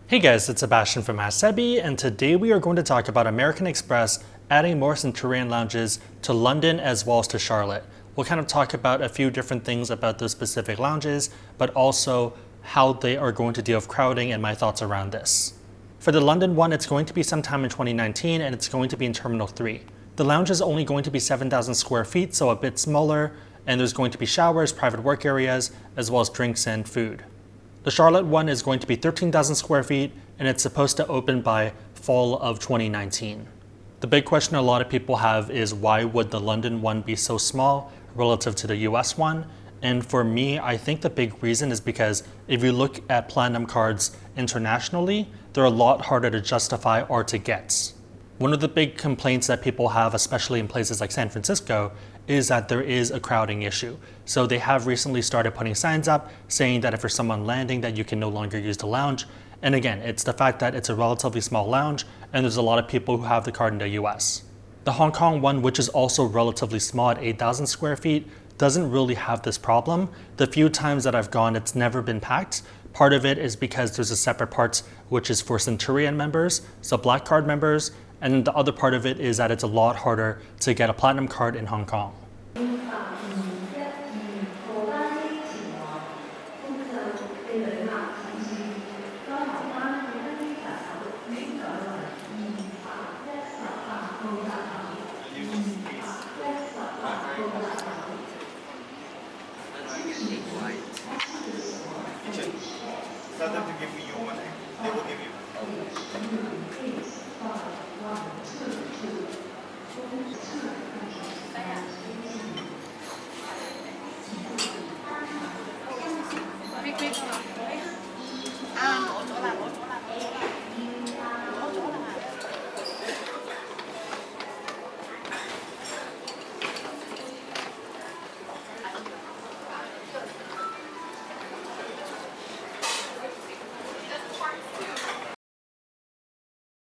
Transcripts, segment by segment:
Hey guys, it's Sebastian from AskSebby, and today we are going to talk about American Express adding more Centurion lounges to London as well as to Charlotte. We'll kind of talk about a few different things about those specific lounges, but also how they are going to deal with crowding and my thoughts around this. For the London one, it's going to be sometime in 2019 and it's going to be in Terminal 3. The lounge is only going to be 7,000 square feet, so a bit smaller, and there's going to be showers, private work areas, as well as drinks and food. The Charlotte one is going to be 13,000 square feet, and it's supposed to open by fall of 2019. The big question a lot of people have is why would the London one be so small relative to the US one? And for me, I think the big reason is because if you look at platinum cards internationally, they're a lot harder to justify or to get. One of the big complaints that people have, especially in places like San Francisco, is that there is a crowding issue. So they have recently started putting signs up saying that if you're someone landing that you can no longer use the lounge. And again, it's the fact that it's a relatively small lounge and there's a lot of people who have the card in the US. The Hong Kong one, which is also relatively small at 8,000 square feet, doesn't really have this problem. The few times that I've gone, it's never been packed. Part of it is because there's a separate part which is for Centurion members, so Black Card members, and the other part of it is that it's a lot harder to get a platinum card in Hong Kong. Tell them to give me your money. They will give you.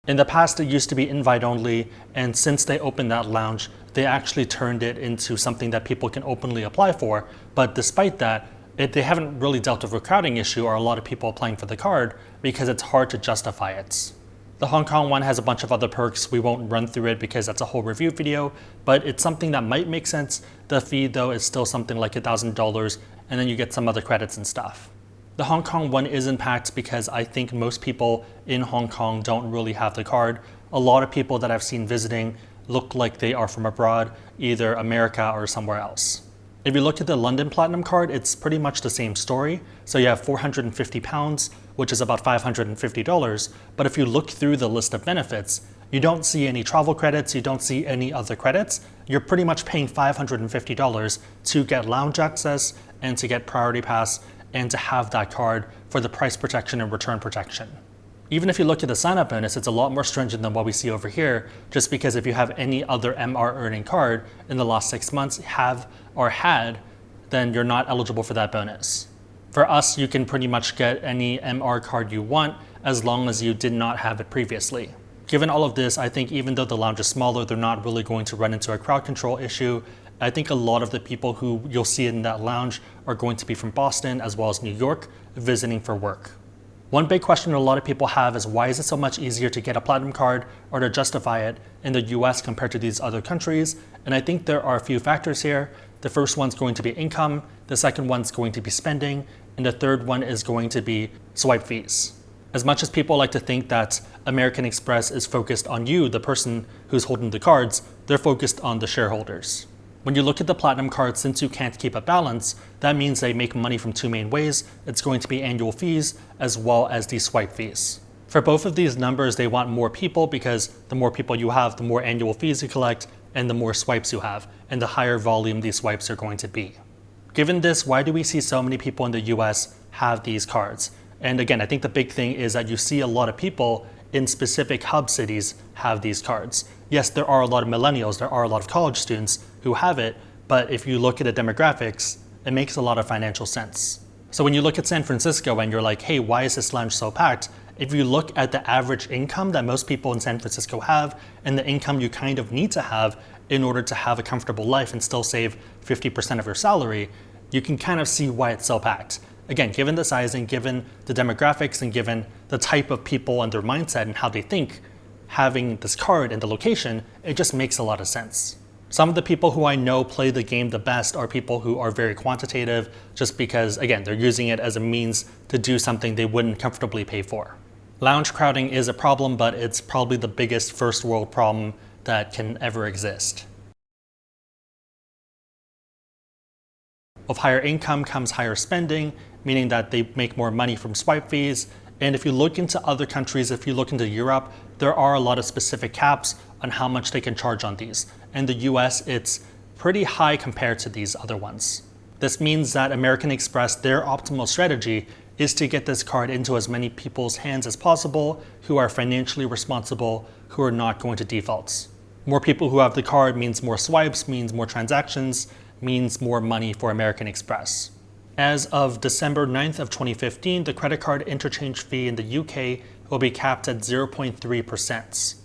In the past, it used to be invite only, and since they opened that lounge, they actually turned it into something that people can openly apply for. But despite that, they haven't really dealt with a crowding issue or a lot of people applying for the card because it's hard to justify it. The Hong Kong one has a bunch of other perks. We won't run through it because that's a whole review video, but it's something that might make sense. The fee though is still something like $1,000, and then you get some other credits and stuff. The Hong Kong one isn't packed because I think most people in Hong Kong don't really have the card. A lot of people that I've seen visiting look like they are from abroad, either America or somewhere else. If you look at the London Platinum card, it's pretty much the same story. So you have £450, which is about $550. But if you look through the list of benefits, you don't see any travel credits, you don't see any other credits. You're pretty much paying $550 to get lounge access and to get priority pass and to have that card for the price protection and return protection. Even if you look at the sign-up bonus, it's a lot more stringent than what we see over here, just because if you have any other MR earning card in the last 6 months, have or had, then you're not eligible for that bonus. For us, you can pretty much get any MR card you want as long as you did not have it previously. Given all of this, I think even though the lounge is smaller, they're not really going to run into a crowd control issue. I think a lot of the people who you'll see in that lounge are going to be from Boston as well as New York visiting for work. One big question a lot of people have is why is it so much easier to get a platinum card or to justify it in the US compared to these other countries? And I think there are a few factors here. The first one's going to be income, the second one's going to be spending, and the third one is going to be swipe fees. As much as people like to think that American Express is focused on you, the person who's holding the cards, they're focused on the shareholders. When you look at the platinum card, since you can't keep a balance, that means they make money from two main ways. It's going to be annual fees as well as the swipe fees. For both of these numbers, they want more people because the more people you have, the more annual fees you collect and the more swipes you have, and the higher volume these swipes are going to be. Given this, why do we see so many people in the US have these cards? And again, I think the big thing is that you see a lot of people in specific hub cities have these cards. Yes, there are a lot of millennials, there are a lot of college students who have it, but if you look at the demographics, it makes a lot of financial sense. So when you look at San Francisco and you're like, hey, why is this lounge so packed? If you look at the average income that most people in San Francisco have and the income you kind of need to have in order to have a comfortable life and still save 50% of your salary, you can kind of see why it's so packed. again, given the sizing, given the demographics, and given the type of people and their mindset and how they think, having this card and the location, it just makes a lot of sense. Some of the people who I know play the game the best are people who are very quantitative, just because, again, they're using it as a means to do something they wouldn't comfortably pay for. Lounge crowding is a problem, but it's probably the biggest first world problem that can ever exist. With higher income comes higher spending, meaning that they make more money from swipe fees. And if you look into other countries, if you look into Europe, there are a lot of specific caps on how much they can charge on these. In the US, it's pretty high compared to these other ones. This means that American Express, their optimal strategy is to get this card into as many people's hands as possible who are financially responsible, who are not going to defaults. More people who have the card means more swipes, means more transactions, means more money for American Express. As of December 9th of 2015, the credit card interchange fee in the UK will be capped at 0.3%.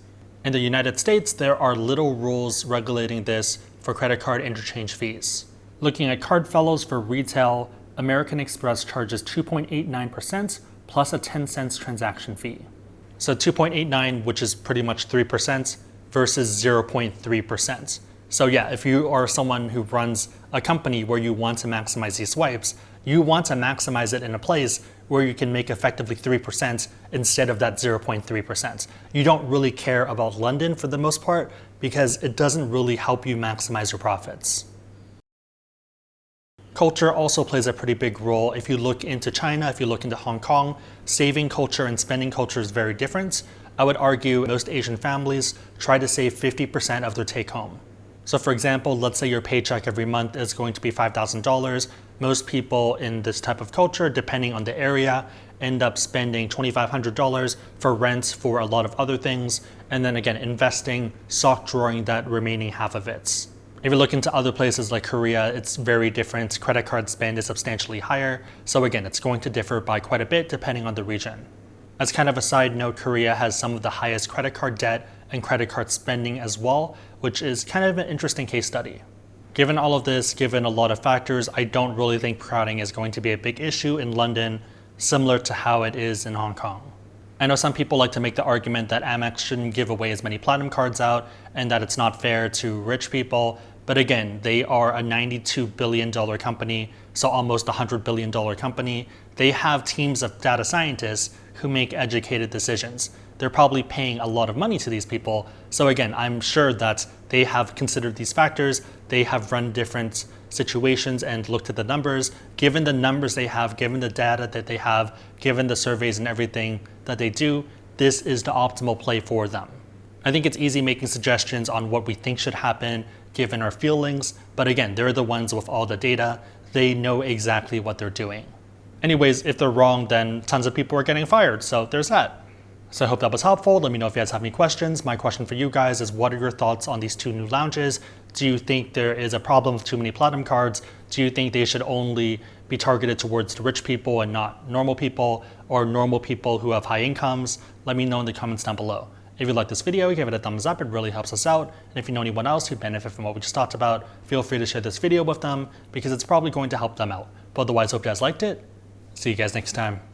In the United States, there are little rules regulating this for credit card interchange fees. Looking at card fellows for retail, American Express charges 2.89% plus a 10 cents transaction fee. So 2.89, which is pretty much 3%, versus 0.3%. So yeah, if you are someone who runs a company where you want to maximize these swipes, you want to maximize it in a place where you can make effectively 3% instead of that 0.3%. You don't really care about London for the most part because it doesn't really help you maximize your profits. Culture also plays a pretty big role. If you look into China, if you look into Hong Kong, saving culture and spending culture is very different. I would argue most Asian families try to save 50% of their take home. So for example, let's say your paycheck every month is going to be $5,000. Most people in this type of culture, depending on the area, end up spending $2,500 for rent, for a lot of other things, and then again, investing, sock drawing that remaining half of it. If you look into other places like Korea, it's very different. Credit card spend is substantially higher. So again, it's going to differ by quite a bit depending on the region. As kind of a side note, Korea has some of the highest credit card debt and credit card spending as well, which is kind of an interesting case study. Given all of this, given a lot of factors, I don't really think crowding is going to be a big issue in London, similar to how it is in Hong Kong. I know some people like to make the argument that Amex shouldn't give away as many platinum cards out and that it's not fair to rich people. But again, they are a $92 billion company, so almost a $100 billion company. They have teams of data scientists who make educated decisions. They're probably paying a lot of money to these people. So again, I'm sure that they have considered these factors. They have run different situations and looked at the numbers. Given the numbers they have, given the data that they have, given the surveys and everything that they do, this is the optimal play for them. I think it's easy making suggestions on what we think should happen given our feelings, but again, they're the ones with all the data. They know exactly what they're doing. Anyways, if they're wrong, then tons of people are getting fired, so there's that. So I hope that was helpful. Let me know if you guys have any questions. My question for you guys is, what are your thoughts on these two new lounges? Do you think there is a problem with too many platinum cards? Do you think they should only be targeted towards the rich people and not normal people, or normal people who have high incomes? Let me know in the comments down below. If you like this video, give it a thumbs up, it really helps us out. And if you know anyone else who benefit from what we just talked about, feel free to share this video with them because it's probably going to help them out. But otherwise, hope you guys liked it. See you guys next time.